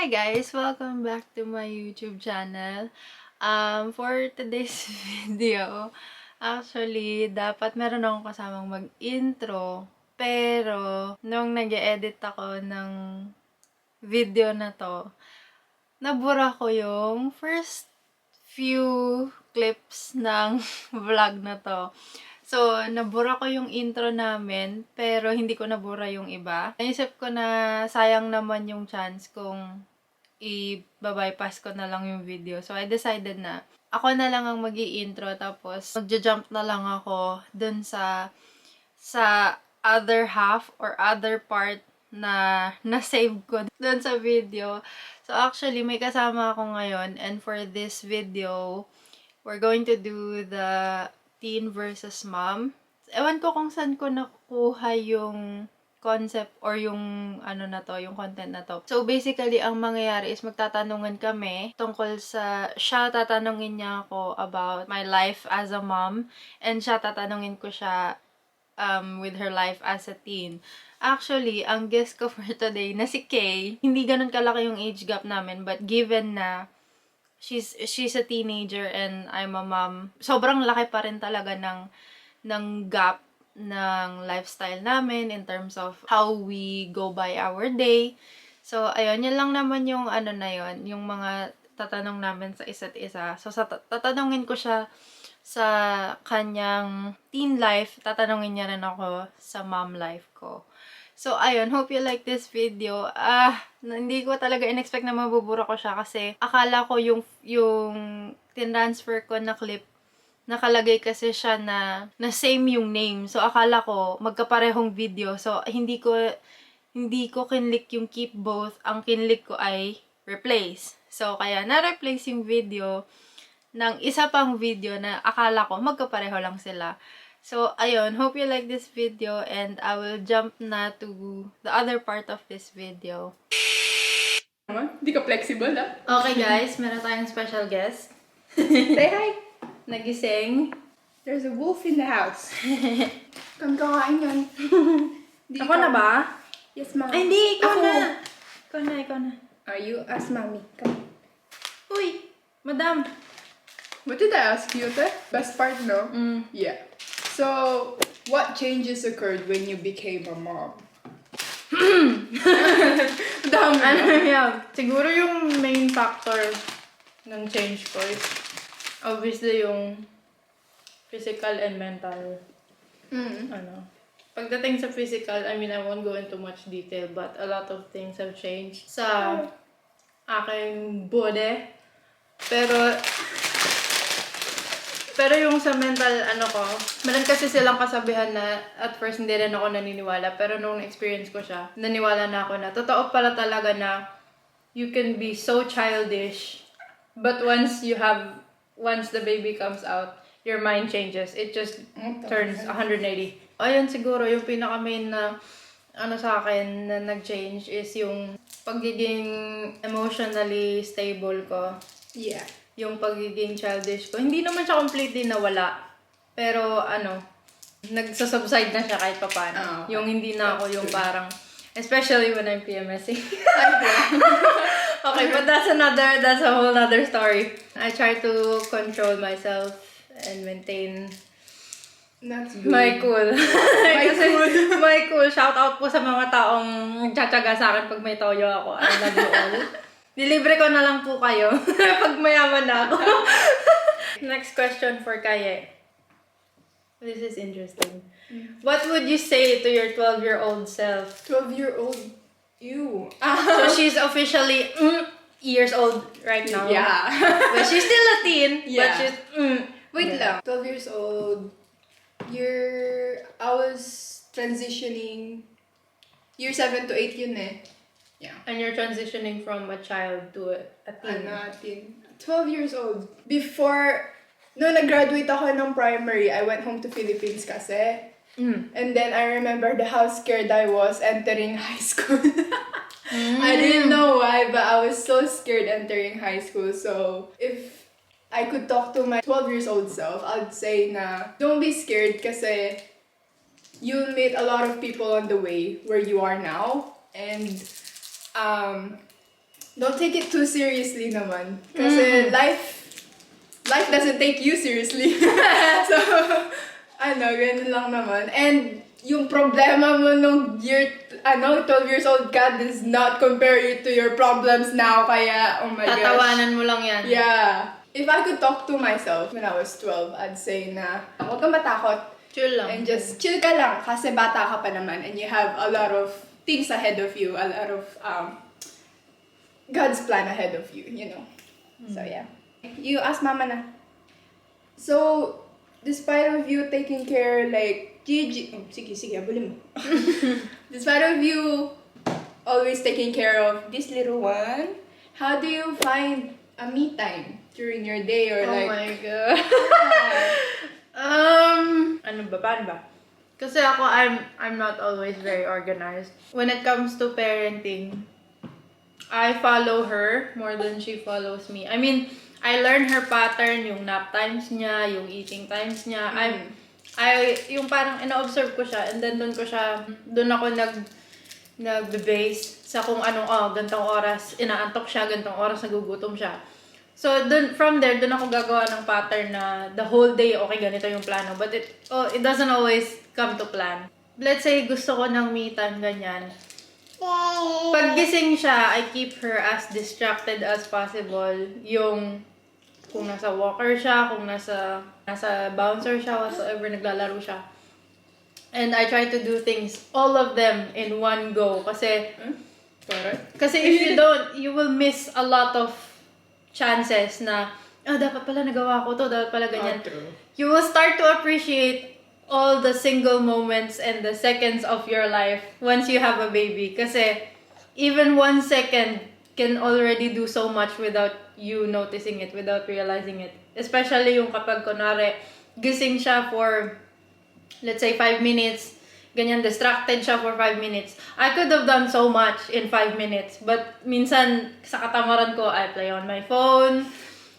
Hi guys! Welcome back to my YouTube channel. For today's video, actually, dapat meron akong kasamang mag-intro. Pero, nung nag-edit ako ng video na to, nabura ko yung first few clips ng vlog na to. So, nabura ko yung intro namin, pero hindi ko nabura yung iba. Naisip ko na sayang naman yung chance kung i-bypass ko na lang yung video. So, I decided na ako na lang ang mag-i-intro, tapos magja-jump na lang ako dun sa other half or other part na na-save ko dun sa video. So, actually, may kasama ako ngayon, and for this video, we're going to do the teen versus mom. Ewan ko kung saan ko nakuha yung concept or yung ano na to, yung content na to. So basically, ang mangyayari is magtatanungan kami tungkol sa, siya tatanungin niya ako about my life as a mom, and siya tatanungin ko siya with her life as a teen. Actually, ang guest ko for today na si Kay, hindi ganun kalaki yung age gap namin, but given na she's a teenager and I'm a mom, sobrang laki pa rin talaga ng gap ng lifestyle namin in terms of how we go by our day. So, ayun, yun lang naman yung ano na yun, yung mga tatanong namin sa isa't isa. So, tatanungin ko siya sa kanyang teen life, tatanungin niya rin ako sa mom life ko. So, ayun, hope you like this video. Hindi ko talaga in-expect na mabubura ko siya kasi akala ko yung tinransfer ko na clip, nakalagay kasi siya na same yung name. So, akala ko magkaparehong video. So, hindi ko kinlik yung keep both. Ang kinlik ko ay replace. So, kaya na-replace yung video ng isa pang video na akala ko magkapareho lang sila. So, ayun, hope you like this video, and I will jump na to the other part of this video. Hindi ka flexible, ah. Okay guys, meron tayong special guest. Say hi! Nagising. There's a wolf in the house. Kami kakain yan. Ako na ba? Yes, ma'am. Ay, hindi, ikaw Ako. na. Ikaw na. Are you ask mommy? Come. Uy, madam. What did I ask you, te? Best part, no? Yeah. So, what changes occurred when you became a mom? Dami Ano na. yan? Siguro yung main factor ng change ko is obviously yung physical and mental. Ano. Pagdating sa physical, I mean, I won't go into much detail, but a lot of things have changed sa aking body. Pero yung sa mental, ano ko, meron kasi silang kasabihan na at first hindi rin ako naniniwala, pero nung experience ko siya, naniwala na ako na totoo pala talaga na you can be so childish, but once the baby comes out, your mind changes. It just turns 180. Ayun, siguro yung pinaka-main na ano sa akin na nag-change is yung pagiging emotionally stable ko. Yeah. Yung pagiging childish ko. Hindi naman siya completely nawala. Pero ano, nagsasubside na siya kahit papano. Yung hindi na ako yung parang, especially when I'm PMSing. Okay, but that's a whole nother story. I try to control myself and maintain That's good. my cool. My cool. Shout out po sa mga taong nagtsatsaga sa akin pag may toyo ako. I love you all. Dilibre ko na lang po kayo pag mayaman na ako. Next question for Kaye. This is interesting. What would you say to your 12-year-old self? 12-year-old? Ew. So she's officially years old right now. Yeah. But she's still a teen. Yeah. But she's Wait lang. 12 years old. I was transitioning. Year 7 to 8 yun eh. Yeah. And you're transitioning from a child to a teen. Ano, teen. 12 years old. Before, no, nag-graduate ako ng primary, I went home to Philippines kasi. And then I remember how scared I was entering high school. I didn't know why, but I was so scared entering high school. So, if I could talk to my 12 years old self, I'd say na, don't be scared kasi you'll meet a lot of people on the way where you are now. And don't take it too seriously naman. Kasi life doesn't take you seriously. So, ganun lang naman. And yung problema mo nung 12 years old ka does not compare you to your problems now. Kaya, oh my gosh. Tatawanan mo lang yan. Yeah. If I could talk to myself when I was 12, I'd say na, huwag kang matakot. Chill lang. And just chill ka lang kasi bata ka pa naman and you have a lot of things ahead of you, a lot of God's plan ahead of you, you know. So yeah. You ask mama na. So, despite of you taking care like Gigi, sige, abulin mo. Despite of you always taking care of this little one, how do you find a me time during your day or Oh like? my God. Ano ba? Paano ba? Kasi ako, I'm not always very organized. When it comes to parenting, I follow her more than she follows me. I mean, I learn her pattern, yung nap times niya, yung eating times niya. Yung parang ina-observe ko siya and then doon ako nag-base sa kung anong, gantong oras inaantok siya, gantong oras nagugutom siya. So, from there, doon ako gagawa ng pattern na the whole day, okay, ganito yung plano. But it doesn't always come to plan. Let's say, gusto ko ng me time, ganyan. Pag gising siya, I keep her as distracted as possible. Yung, kung nasa walker siya, kung nasa bouncer siya, whatsoever, naglalaro siya. And I try to do things, all of them, in one go. Kasi if you don't, you will miss a lot of chances na, dapat pala nagawa ko to, dapat pala ganyan. True. You will start to appreciate all the single moments and the seconds of your life once you have a baby. Kasi even 1 second can already do so much without you noticing it, without realizing it. Especially yung kapag, kunwari, gising siya for, let's say, 5 minutes, ganyan, distracted siya for 5 minutes. I could have done so much in 5 minutes. But minsan, sa katamaran ko, I play on my phone.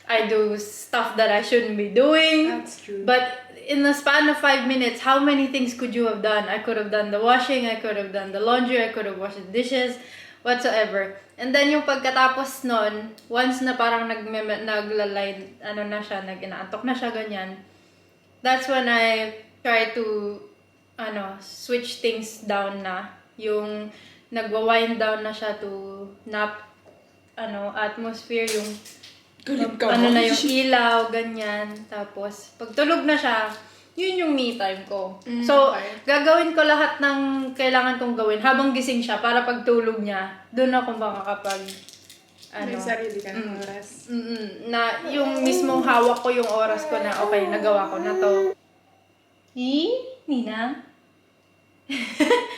I do stuff that I shouldn't be doing. That's true. But in the span of 5 minutes, how many things could you have done? I could have done the washing, I could have done the laundry, I could have washed the dishes, whatsoever. And then yung pagkatapos nun, once na parang naglalay, nag-inaantok na siya, ganyan, that's when I try to switch things down na. Yung nagwa-wind down na siya to nap atmosphere, yung na yung ilaw, ganyan. Tapos, pag tulog na siya, yun yung me time ko. So, okay. Gagawin ko lahat ng kailangan kong gawin habang gising siya para pag tulog niya, doon ako makakapag May sarili ka ng oras. na yung mismong hawak ko yung oras ko na okay, nagawa ko na to. Nina?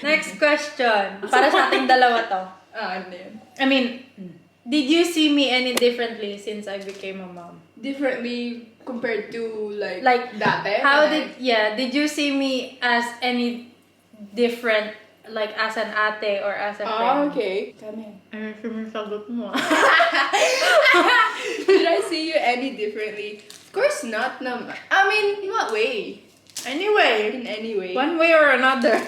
Next question. Para sa ating dalawa to. Ano yun? I mean, did you see me any differently since I became a mom? Differently compared to Like dati? Did you see me as any different, like as an ate or as a friend? Okay. Come in. Ano sinasagot mo? Did I see you any differently? Of course not naman. I mean, in what way? Anyway. In any way. One way or another.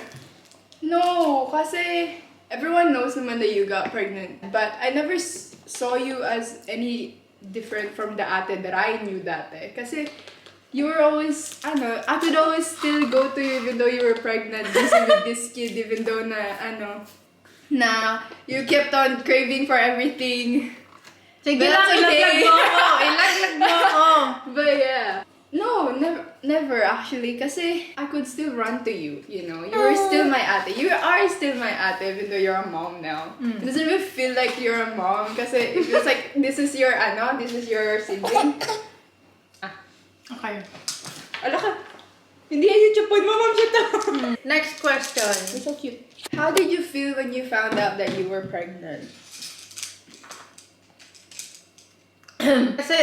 No, kasi everyone knows naman that you got pregnant. But I never saw you as any different from the ate that I knew dati. Kasi you were always, I could always still go to you even though you were pregnant, busy with this kid, even though na you kept on craving for everything. Sige But lang, that's okay. ilaglag mo ako. Ilaglag mo ako. But yeah. No, never actually. Kasi I could still run to you, you know. You were still my ate. You are still my ate even though you're a mom now. It doesn't even feel like you're a mom kasi it feels like this is your sibling. Okay. Ala ka. Hindi yan YouTube po. Mamam siya to. Next question. You're so cute. How did you feel when you found out that you were pregnant? Kasi,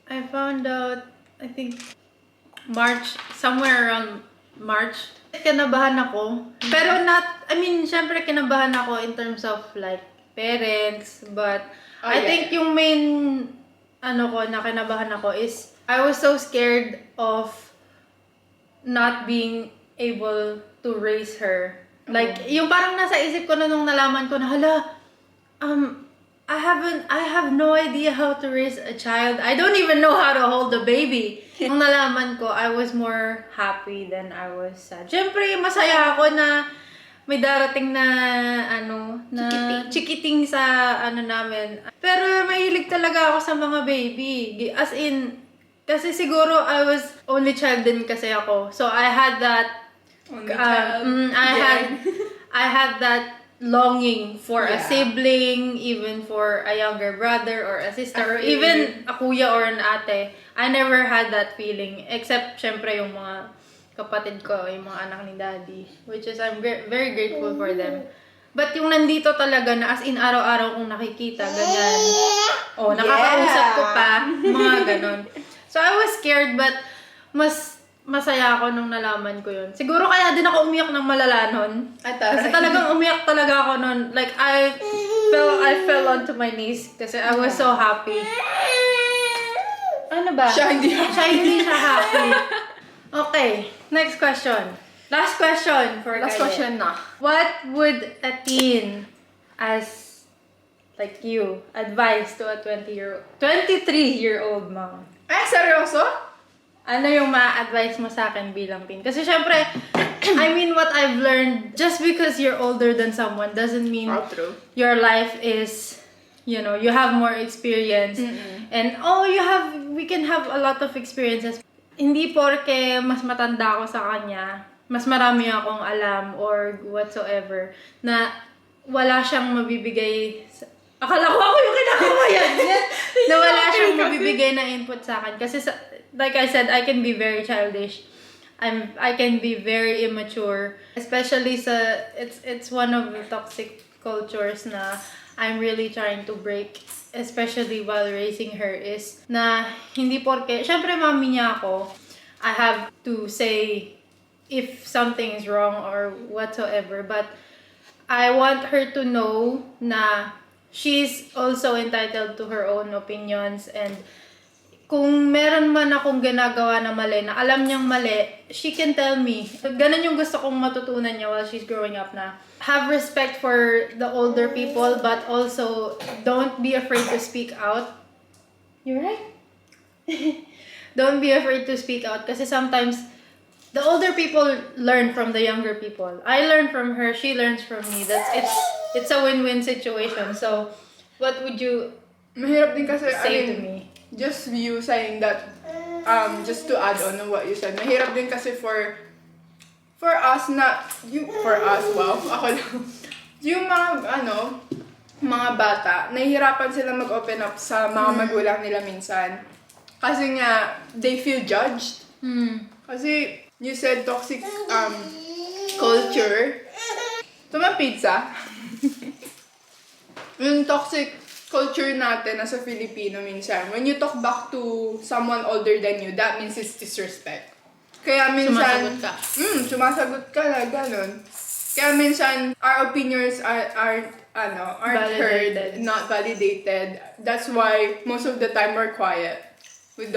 I found out, I think, somewhere around March. Kinabahan ako. Pero syempre kinabahan ako in terms of like, parents. But, I think yung main, na kinabahan ako is, I was so scared of not being able to raise her. Like, yung parang nasa isip ko nung nalaman ko na, I have no idea how to raise a child. I don't even know how to hold a baby. Nung nalaman ko, I was more happy than I was sad. Siyempre, masaya ako na may darating na, chikiting sa, namin. Pero mahilig talaga ako sa mga baby. As in, kasi siguro I was only child din kasi ako. So, I had that, Only child. I had that longing for a Yeah. sibling, even for a younger brother or a sister, or even a kuya or an ate. I never had that feeling, except syempre yung mga kapatid ko, yung mga anak ni daddy, which is I'm very grateful for them. But yung nandito talaga na as in araw-araw kong nakikita, ganyan. Oh, nakakausap ko pa, mga ganon. So I was scared, but mas masaya ako nung nalaman ko yun. Siguro kaya din ako umiyak ng malala nun. Kasi talagang umiyak talaga ako nun. Like, I fell onto my knees kasi I was so happy. Ano ba? Siya hindi siya happy. Okay, next question. Last question for Last Kaye. question na. What would a teen as like you advise to a 23-year-old mom? Seryoso? Ano yung ma-advise mo sa akin bilang teen? Kasi syempre, I mean, what I've learned, just because you're older than someone doesn't mean True. your life is, you have more experience. And, we can have a lot of experiences. Hindi porke mas matanda ako sa kanya, mas marami akong alam or whatsoever, na wala siyang mabibigay akala ko ako yung kinakabayan. Na wala siyang mabibigay na input sa akin. Kasi like I said, I can be very childish. I can be very immature. Especially it's one of the toxic cultures na I'm really trying to break, especially while raising her, is na hindi porke, syempre mami niya ako, I have to say if something is wrong or whatsoever. But I want her to know na she's also entitled to her own opinions, and kung meron man akong ginagawa na mali, na alam niyang mali, she can tell me. Ganun yung gusto kong matutunan niya while she's growing up na have respect for the older people, but also don't be afraid to speak out. You're right? Don't be afraid to speak out kasi sometimes the older people learn from the younger people. I learn from her, she learns from me. It's a win-win situation. So, what would you Mahirap din kasi, say to me? just you saying that, just to add on what you said, mahirap din kasi for us na, wow, ako lang. Yung mga bata, nahihirapan sila mag-open up sa mga magulang nila minsan. Kasi nga, they feel judged. Kasi, you said toxic culture. Ito mga pizza. Yung toxic culture natin na sa Filipino minsan, when you talk back to someone older than you, that means it's disrespect. Kaya minsan, sumasagot ka na, ganun. Kaya minsan, our opinions aren't heard, not validated. That's why most of the time we're quiet. We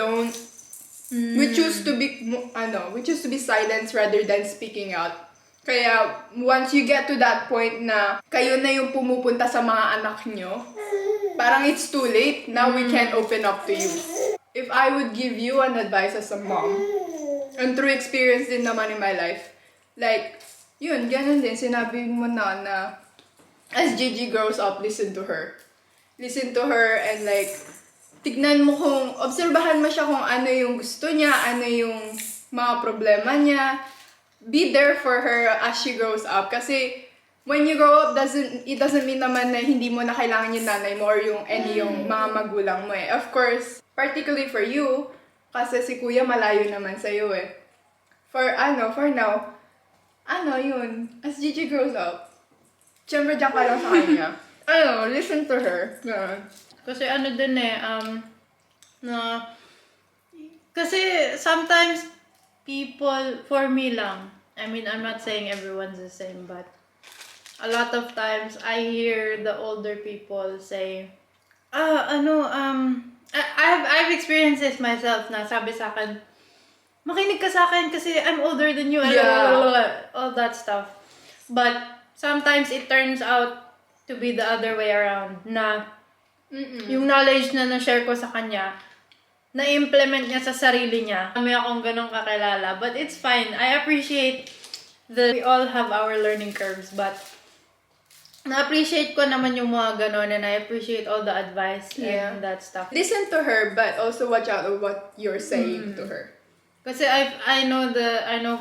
choose to be silent rather than speaking out. Kaya once you get to that point na kayo na yung pumupunta sa mga anak nyo, parang it's too late. Now we can't open up to you. If I would give you an advice as a mom, and through experience din naman in my life, like, yun, ganun din, sinabi mo na as Gigi grows up, listen to her. Listen to her and like, tignan mo obserbahan mo siya kung ano yung gusto niya, ano yung mga problema niya. Be there for her as she grows up. Kasi, when you grow up, it doesn't mean naman na hindi mo na kailangan yung nanay mo or yung mga magulang mo eh. Of course, particularly for you, kasi si kuya malayo naman sa'yo eh. For now, yun, as Gigi grows up, syempre dyan ka lang sa kanya. Listen to her. Kasi din kasi sometimes people, for me lang, I mean, I'm not saying everyone's the same, but a lot of times I hear the older people say, I've experienced this myself na sabi sa akin, makinig ka sa akin kasi I'm older than you, all that stuff. But sometimes it turns out to be the other way around, na Yung knowledge na na-share ko sa kanya, na-implement niya sa sarili niya. Kami akong ganong kakilala. But it's fine. I appreciate that we all have our learning curves. But na-appreciate ko naman yung mga ganon, and I appreciate all the advice and that stuff. Listen to her, but also watch out of what you're saying to her. Kasi I know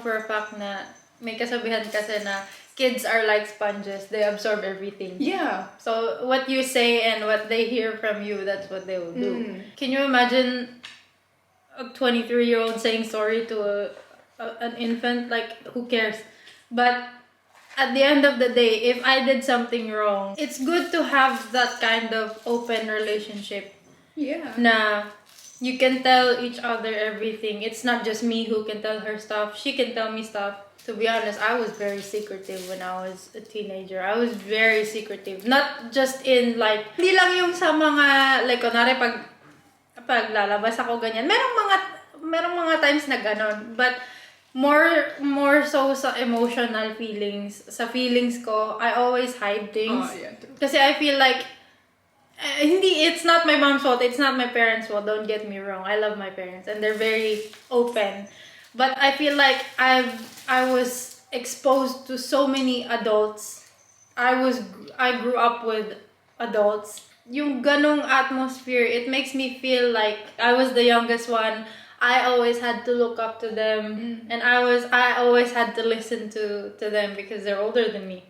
for a fact na may kasabihan kasi na kids are like sponges. They absorb everything. Yeah. So what you say and what they hear from you, that's what they will do. Can you imagine a 23-year-old saying sorry to an infant? Like, who cares? But at the end of the day, if I did something wrong, it's good to have that kind of open relationship. Yeah. Na you can tell each other everything. It's not just me who can tell her stuff. She can tell me stuff. To be honest, I was very secretive when I was a teenager. I was very secretive. Not just in like, hindi lang yung sa mga, like, kunwari pag lalabas ako ganyan. Merong mga times na ganon. But more so sa emotional feelings. Sa feelings ko, I always hide things. Oh, yeah, true. Kasi I feel like, it's not my mom's fault, it's not my parents' fault, don't get me wrong. I love my parents and they're very open. But I feel like I was exposed to so many adults. I grew up with adults. Yung ganong atmosphere, it makes me feel like I was the youngest one. I always had to look up to them, and I always had to listen to them because they're older than me.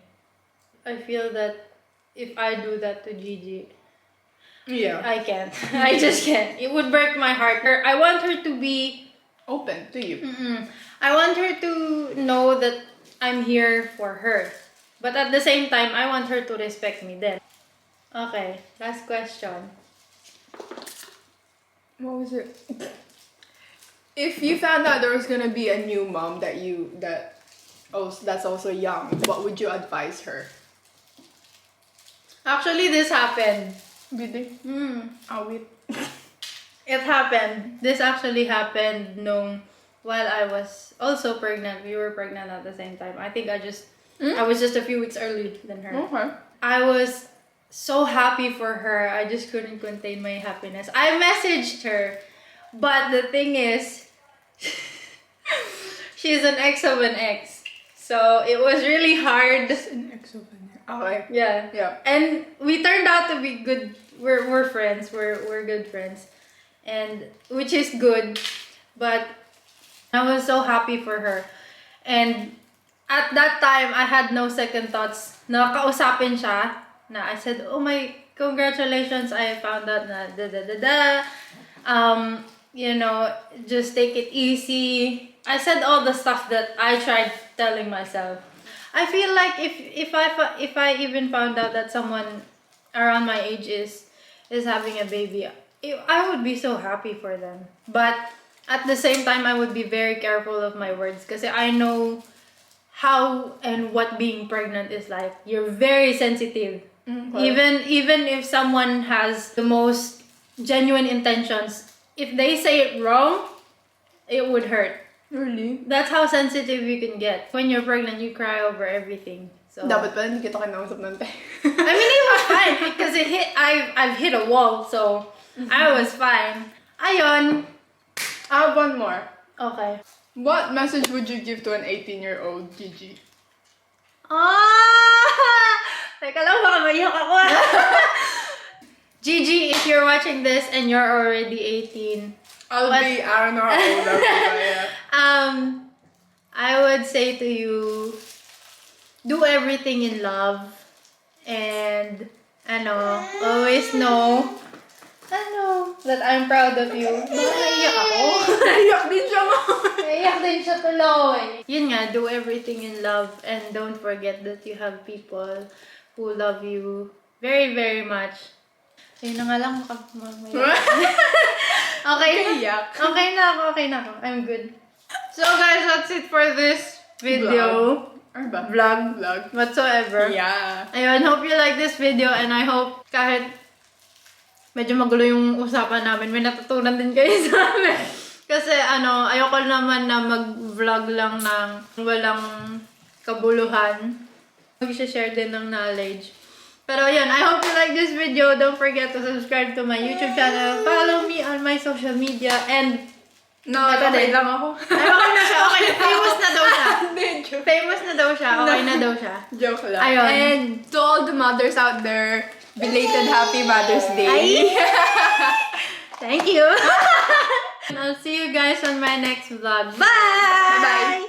I feel that if I do that to Gigi, Yeah. I can't. I just can't. It would break my heart. I want her to be Open to you. I want her to know that I'm here for her. But at the same time, I want her to respect me then. Okay, last question. What was it? If you found out there was gonna be a new mom that's also young, what would you advise her? Actually, this happened. Really? Awit. It happened. This actually happened while I was also pregnant. We were pregnant at the same time. I think I was just a few weeks early than her. Okay. I was so happy for her. I just couldn't contain my happiness. I messaged her, but the thing is, she's an ex of an ex. So it was really hard. Okay. Yeah. Yeah. And we turned out to be good. We're friends. We're good friends. And which is good. But I was so happy for her. And at that time, I had no second thoughts. Nakausapin siya. Na I said, "Oh my, congratulations, I found out na you know, just take it easy." I said all the stuff that I tried telling myself. I feel like if I even found out that someone around my age is having a baby, I would be so happy for them. But at the same time, I would be very careful of my words because I know how and what being pregnant is like. You're very sensitive. Even if someone has the most genuine intentions, if they say it wrong, it would hurt. Really? That's how sensitive you can get. When you're pregnant, you cry over everything. So Dapat pala hindi kita kinausap nun, te. I mean, it was fine because I've hit a wall, so I was fine. Ayon. I have one more. Okay. What message would you give to an 18-year-old Gigi? Teka lang, baka maiyak ako. Gigi, if you're watching this and you're already 18, I don't know how old I'll be, yeah. I would say to you, do everything in love, and always know that I'm proud of you. Baka naiyak ako. Naiyak din siya mo. Naiyak din siya tuloy. Yun nga, do everything in love, and don't forget that you have people who love you very, very much. Ayun na nga lang, Okay na ako. I'm good. So guys, that's it for this video. Vlog. Whatsoever. Yeah. Ayun, hope you like this video, and I hope kahit medyo magulo yung usapan namin, may natutunan din kayo sa amin. Kasi ayoko naman na mag-vlog lang ng walang kabuluhan. Mag-share din ng knowledge. Pero yun, I hope you like this video. Don't forget to subscribe to my YouTube channel. Follow me on my social media. And No, okay lang ako. ay, okay na siya. Okay, famous na daw siya. Hindi, joke. Famous na daw siya. Okay na daw siya. Joke lang. Ayun. And to all the mothers out there, belated Happy Mother's Day. Ay. Thank you. And I'll see you guys on my next vlog. Bye! Bye-bye.